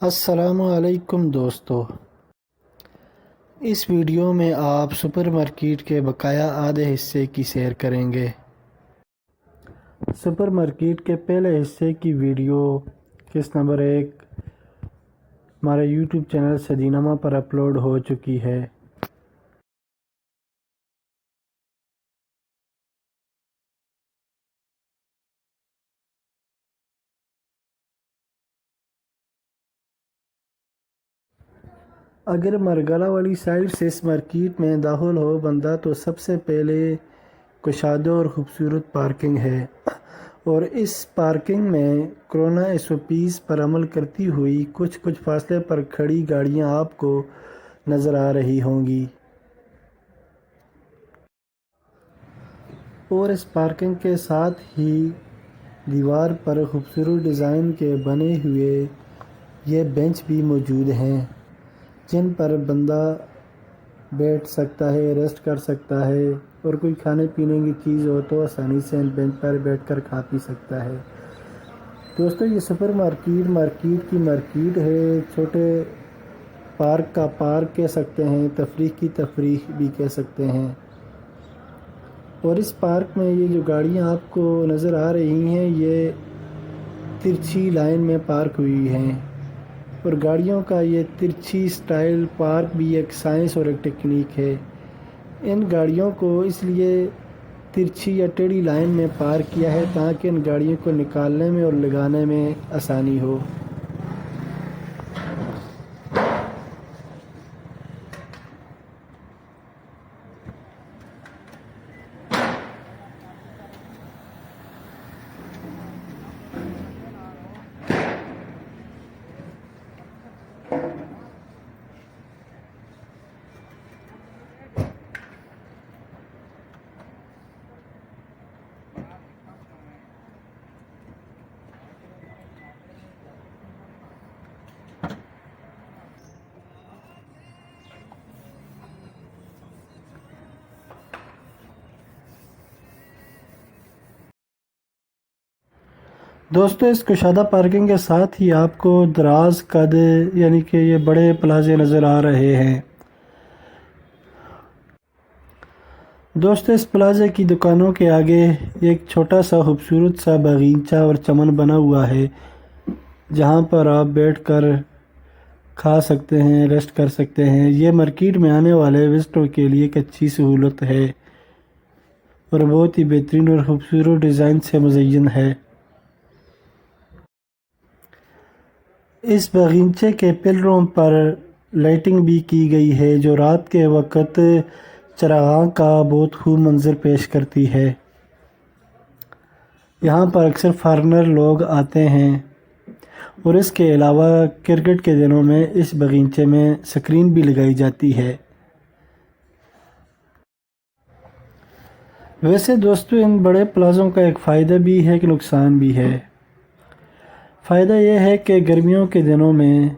السلام علیکم دوستو، اس ویڈیو میں آپ سپر مارکیٹ کے بقایا آدھے حصے کی سیر کریں گے۔ سپر مارکیٹ کے پہلے حصے کی ویڈیو قسط نمبر 1 ہمارے یوٹیوب چینل سدینامہ پر اپلوڈ ہو چکی ہے۔ اگر مرگلہ والی سائڈ سے اس مارکیٹ میں داخل ہو بندہ تو سب سے پہلے کشادہ اور خوبصورت پارکنگ ہے، اور اس پارکنگ میں کورونا SOPs پر عمل کرتی ہوئی کچھ فاصلے پر کھڑی گاڑیاں آپ کو نظر آ رہی ہوں گی، اور اس پارکنگ کے ساتھ ہی دیوار پر خوبصورت ڈیزائن کے بنے ہوئے یہ بینچ بھی موجود ہیں جن پر بندہ بیٹھ سکتا ہے، ریسٹ کر سکتا ہے، اور کوئی کھانے پینے کی چیز ہو تو آسانی سے ان بینچ پر بیٹھ کر کھا پی سکتا ہے۔ دوستو، یہ سپر مارکیٹ کی مارکیٹ ہے، چھوٹے پارک کا پارک کہہ سکتے ہیں، تفریح کی تفریح بھی کہہ سکتے ہیں۔ اور اس پارک میں یہ جو گاڑیاں آپ کو نظر آ رہی ہیں یہ ترچھی لائن میں پارک ہوئی ہیں، اور گاڑیوں کا یہ ترچھی سٹائل پارک بھی ایک سائنس اور ایک ٹیکنیک ہے۔ ان گاڑیوں کو اس لیے ترچھی یا ٹیڑھی لائن میں پارک کیا ہے تاکہ ان گاڑیوں کو نکالنے میں اور لگانے میں آسانی ہو۔ دوستو، اس کشادہ پارکنگ کے ساتھ ہی آپ کو دراز قد یعنی کہ یہ بڑے پلازے نظر آ رہے ہیں۔ دوستو، اس پلازے کی دکانوں کے آگے ایک چھوٹا سا خوبصورت سا باغیچہ اور چمن بنا ہوا ہے جہاں پر آپ بیٹھ کر کھا سکتے ہیں، ریسٹ کر سکتے ہیں۔ یہ مارکیٹ میں آنے والے وزٹروں کے لیے ایک اچھی سہولت ہے اور بہت ہی بہترین اور خوبصورت ڈیزائن سے مزین ہے۔ اس باغیچے کے پلروں پر لائٹنگ بھی کی گئی ہے جو رات کے وقت چراغاں کا بہت خوب منظر پیش کرتی ہے۔ یہاں پر اکثر فارنر لوگ آتے ہیں، اور اس کے علاوہ کرکٹ کے دنوں میں اس باغیچے میں سکرین بھی لگائی جاتی ہے۔ ویسے دوستو، ان بڑے پلازوں کا ایک فائدہ بھی ہے کہ نقصان بھی ہے۔ فائدہ یہ ہے کہ گرمیوں کے دنوں میں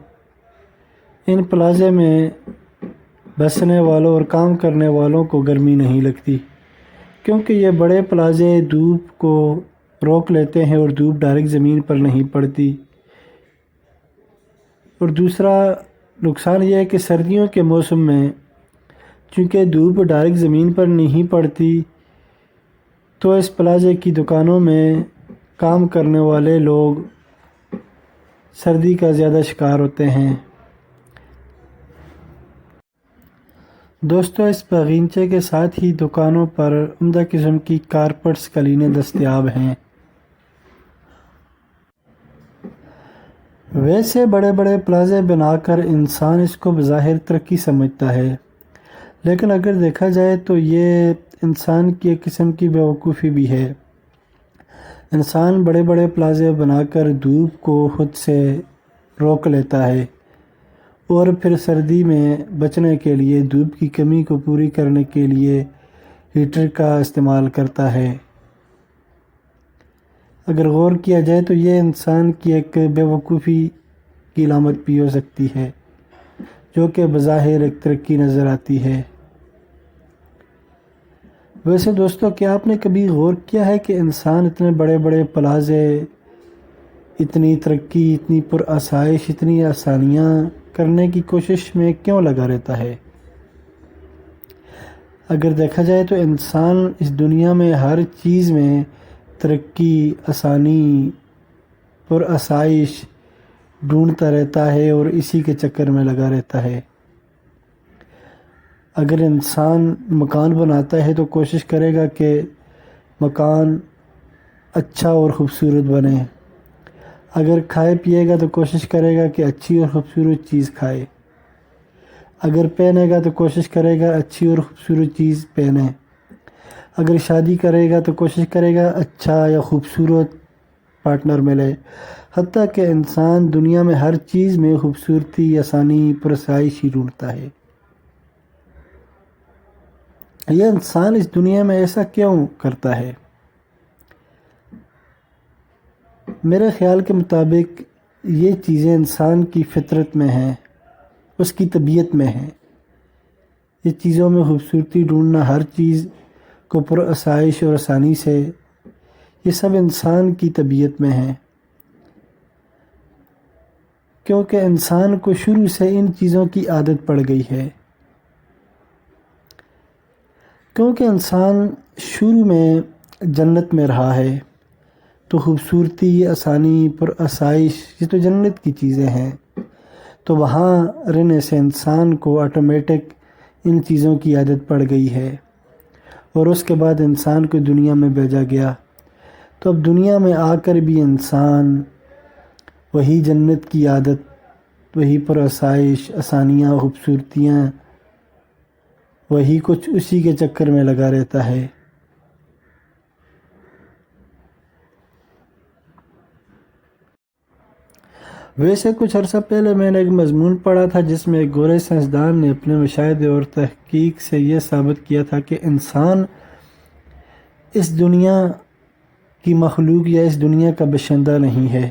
ان پلازے میں بسنے والوں اور کام کرنے والوں کو گرمی نہیں لگتی، کیونکہ یہ بڑے پلازے دھوپ کو روک لیتے ہیں اور دھوپ ڈائریکٹ زمین پر نہیں پڑتی۔ اور دوسرا نقصان یہ ہے کہ سردیوں کے موسم میں چونکہ دھوپ ڈائریکٹ زمین پر نہیں پڑتی تو اس پلازے کی دکانوں میں کام کرنے والے لوگ سردی کا زیادہ شکار ہوتے ہیں۔ دوستو، اس باغیچے کے ساتھ ہی دکانوں پر عمدہ قسم کی کارپیٹس قالینیں دستیاب ہیں۔ ویسے بڑے پلازے بنا کر انسان اس کو بظاہر ترقی سمجھتا ہے، لیکن اگر دیکھا جائے تو یہ انسان کی ایک قسم کی بیوقوفی بھی ہے۔ انسان بڑے پلازے بنا کر دھوپ کو خود سے روک لیتا ہے اور پھر سردی میں بچنے کے لیے دھوپ کی کمی کو پوری کرنے کے لیے ہیٹر کا استعمال کرتا ہے۔ اگر غور کیا جائے تو یہ انسان کی ایک بیوقوفی کی علامت بھی ہو سکتی ہے جو کہ بظاہر ایک ترقی نظر آتی ہے۔ ویسے دوستو، کیا آپ نے کبھی غور کیا ہے کہ انسان اتنے بڑے پلازے اتنی ترقی، اتنی پرآسائش، اتنی آسانیاں کرنے کی کوشش میں کیوں لگا رہتا ہے؟ اگر دیکھا جائے تو انسان اس دنیا میں ہر چیز میں ترقی، آسانی، پرآسائش ڈھونڈتا رہتا ہے اور اسی کے چکر میں لگا رہتا ہے۔ اگر انسان مکان بناتا ہے تو کوشش کرے گا کہ مکان اچھا اور خوبصورت بنے۔ اگر کھائے پیے گا تو کوشش کرے گا کہ اچھی اور خوبصورت چیز کھائے۔ اگر پہنے گا تو کوشش کرے گا اچھی اور خوبصورت چیز پہنے۔ اگر شادی کرے گا تو کوشش کرے گا اچھا یا خوبصورت پارٹنر ملے۔ حتیٰ کہ انسان دنیا میں ہر چیز میں خوبصورتی، آسانی، پرآسائش ہی ڈھونڈتا ہے۔ یہ انسان اس دنیا میں ایسا کیوں کرتا ہے؟ میرے خیال کے مطابق یہ چیزیں انسان کی فطرت میں ہیں، اس کی طبیعت میں ہیں۔ یہ چیزوں میں خوبصورتی ڈھونڈنا، ہر چیز کو پرآسائش اور آسانی سے، یہ سب انسان کی طبیعت میں ہیں، کیونکہ انسان کو شروع سے ان چیزوں کی عادت پڑ گئی ہے۔ کیونکہ انسان شروع میں جنت میں رہا ہے تو خوبصورتی، آسانی، پرآسائش یہ تو جنت کی چیزیں ہیں، تو وہاں رہنے سے انسان کو آٹومیٹک ان چیزوں کی عادت پڑ گئی ہے، اور اس کے بعد انسان کو دنیا میں بھیجا گیا، تو اب دنیا میں آ کر بھی انسان وہی جنت کی عادت، وہی پرآسائش، آسانیاں، خوبصورتیاں، وہی کچھ اسی کے چکر میں لگا رہتا ہے۔ ویسے کچھ عرصہ پہلے میں نے ایک مضمون پڑھا تھا جس میں ایک گورے سائنسدان نے اپنے مشاہدے اور تحقیق سے یہ ثابت کیا تھا کہ انسان اس دنیا کی مخلوق یا اس دنیا کا باشندہ نہیں ہے۔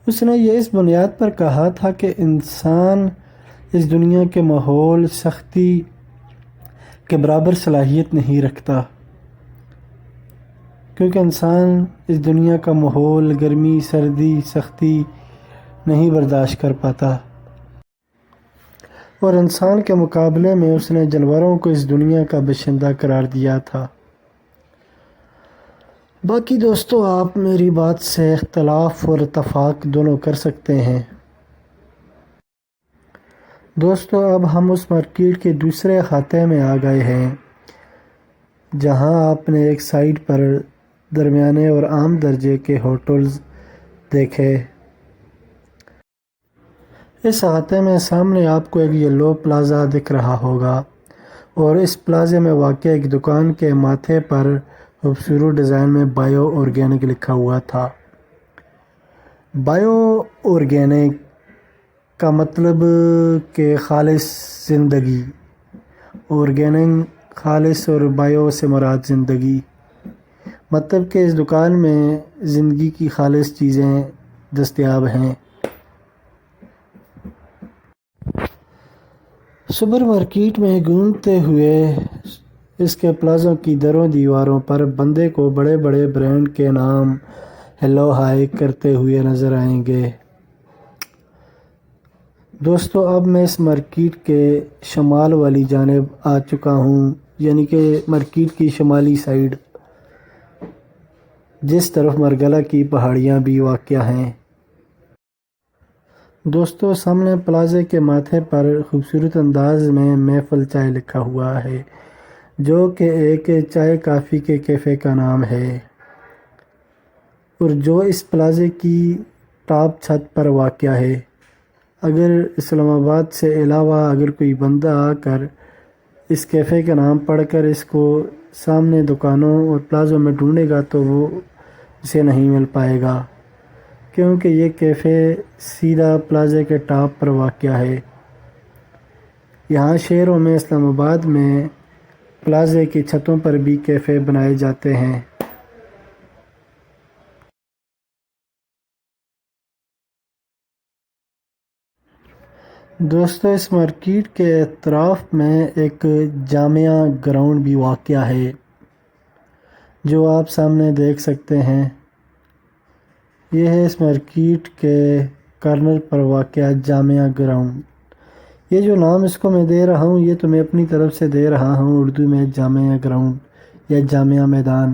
اس نے یہ اس بنیاد پر کہا تھا کہ انسان اس دنیا کے ماحول، سختی کے برابر صلاحیت نہیں رکھتا، کیونکہ انسان اس دنیا کا ماحول، گرمی، سردی، سختی نہیں برداشت کر پاتا، اور انسان کے مقابلے میں اس نے جانوروں کو اس دنیا کا باشندہ قرار دیا تھا۔ باقی دوستو، آپ میری بات سے اختلاف اور اتفاق دونوں کر سکتے ہیں۔ دوستو، اب ہم اس مارکیٹ کے دوسرے خاتے میں آ گئے ہیں جہاں آپ نے ایک سائٹ پر درمیانے اور عام درجے کے ہوٹلز دیکھے۔ اس خاتے میں سامنے آپ کو ایک یلو پلازا دکھ رہا ہوگا، اور اس پلازے میں واقع ایک دکان کے ماتھے پر خوبصورت ڈیزائن میں بایو آرگینک لکھا ہوا تھا۔ بایو آرگینک کا مطلب کہ خالص زندگی، آرگینک خالص اور بایو سے مراد زندگی، مطلب کہ اس دکان میں زندگی کی خالص چیزیں دستیاب ہیں۔ سپر مارکیٹ میں گھومتے ہوئے اس کے پلازوں کی دروں دیواروں پر بندے کو بڑے بڑے برانڈ کے نام ہیلو ہائی کرتے ہوئے نظر آئیں گے۔ دوستو، اب میں اس مارکیٹ کے شمال والی جانب آ چکا ہوں، یعنی کہ مارکیٹ کی شمالی سائیڈ، جس طرف مرگلہ کی پہاڑیاں بھی واقع ہیں۔ دوستو، سامنے پلازے کے ماتھے پر خوبصورت انداز میں محفل چائے لکھا ہوا ہے، جو کہ ایک چائے کافی کے کیفے کا نام ہے، اور جو اس پلازے کی ٹاپ چھت پر واقع ہے۔ اگر اسلام آباد سے علاوہ اگر کوئی بندہ آ کر اس کیفے کا نام پڑھ کر اس کو سامنے دکانوں اور پلازوں میں ڈھونڈے گا تو وہ اسے نہیں مل پائے گا، کیونکہ یہ کیفے سیدھا پلازے کے ٹاپ پر واقع ہے۔ یہاں شہروں میں، اسلام آباد میں پلازے کی چھتوں پر بھی کیفے بنائے جاتے ہیں۔ دوستو، اس مارکیٹ کے اطراف میں ایک جامعہ گراؤنڈ بھی واقع ہے، جو آپ سامنے دیکھ سکتے ہیں۔ یہ ہے اس مارکیٹ کے کارنر پر واقع جامعہ گراؤنڈ۔ یہ جو نام اس کو میں دے رہا ہوں یہ تو میں اپنی طرف سے دے رہا ہوں اردو میں جامعہ گراؤنڈ یا جامعہ میدان،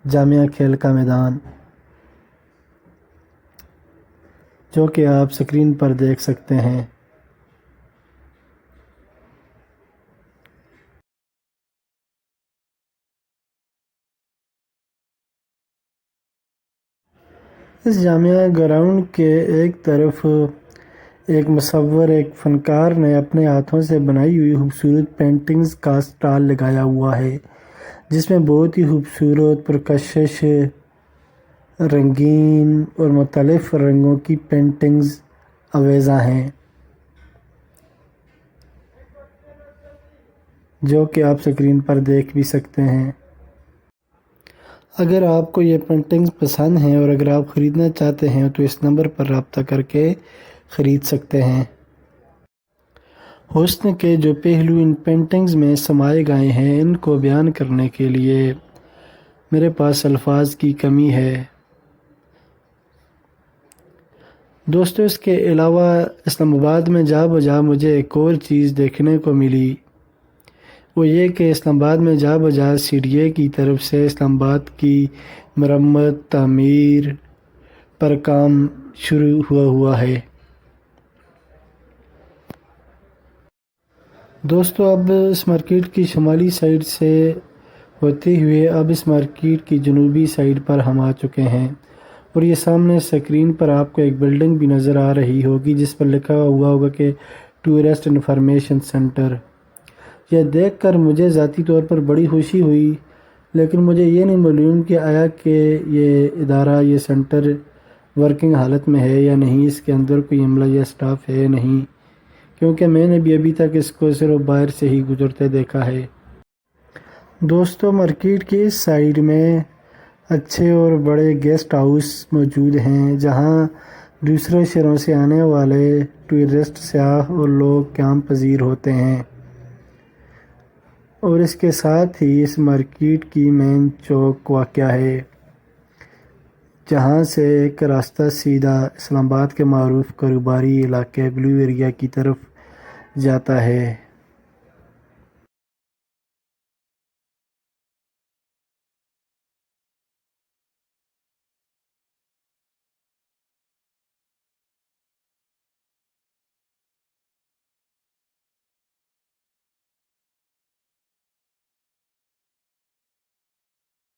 جامعہ کھیل کا میدان، جو کہ آپ سکرین پر دیکھ سکتے ہیں۔ اس جامعہ گراؤنڈ کے ایک طرف ایک مصور، ایک فنکار نے اپنے ہاتھوں سے بنائی ہوئی خوبصورت پینٹنگز کا اسٹال لگایا ہوا ہے، جس میں بہت ہی خوبصورت، پرکشش، رنگین اور مختلف رنگوں کی پینٹنگز آویزاں ہیں، جو کہ آپ سکرین پر دیکھ بھی سکتے ہیں۔ اگر آپ کو یہ پینٹنگز پسند ہیں اور اگر آپ خریدنا چاہتے ہیں تو اس نمبر پر رابطہ کر کے خرید سکتے ہیں۔ حسن کے جو پہلو ان پینٹنگز میں سمائے گئے ہیں ان کو بیان کرنے کے لیے میرے پاس الفاظ کی کمی ہے۔ دوستو، اس کے علاوہ اسلام آباد میں جا بجا مجھے ایک اور چیز دیکھنے کو ملی، وہ یہ کہ اسلام آباد میں جا بجا سی ڈی اے کی طرف سے اسلام آباد کی مرمت تعمیر پر کام شروع ہوا ہے۔ دوستو، اب اس مارکیٹ کی شمالی سائڈ سے ہوتے ہوئے اب اس مارکیٹ کی جنوبی سائڈ پر ہم آ چکے ہیں، اور یہ سامنے سکرین پر آپ کو ایک بلڈنگ بھی نظر آ رہی ہوگی جس پر لکھا ہوا ہوگا کہ ٹورسٹ انفارمیشن سینٹر۔ یہ دیکھ کر مجھے ذاتی طور پر بڑی خوشی ہوئی، لیکن مجھے یہ نہیں معلوم کہ آیا کہ یہ ادارہ، یہ سینٹر ورکنگ حالت میں ہے یا نہیں، اس کے اندر کوئی عملہ یا سٹاف ہے یا نہیں، کیونکہ میں نے بھی ابھی تک اس کو صرف باہر سے ہی گزرتے دیکھا ہے۔ دوستو، مارکیٹ کی اس سائیڈ میں اچھے اور بڑے گیسٹ ہاؤس موجود ہیں جہاں دوسرے شہروں سے آنے والے ٹورسٹ، سیاح اور لوگ قیام پذیر ہوتے ہیں، اور اس کے ساتھ ہی اس مارکیٹ کی مین چوک واقع ہے جہاں سے ایک راستہ سیدھا اسلام آباد کے معروف کاروباری علاقے بلیو ایریا کی طرف جاتا ہے۔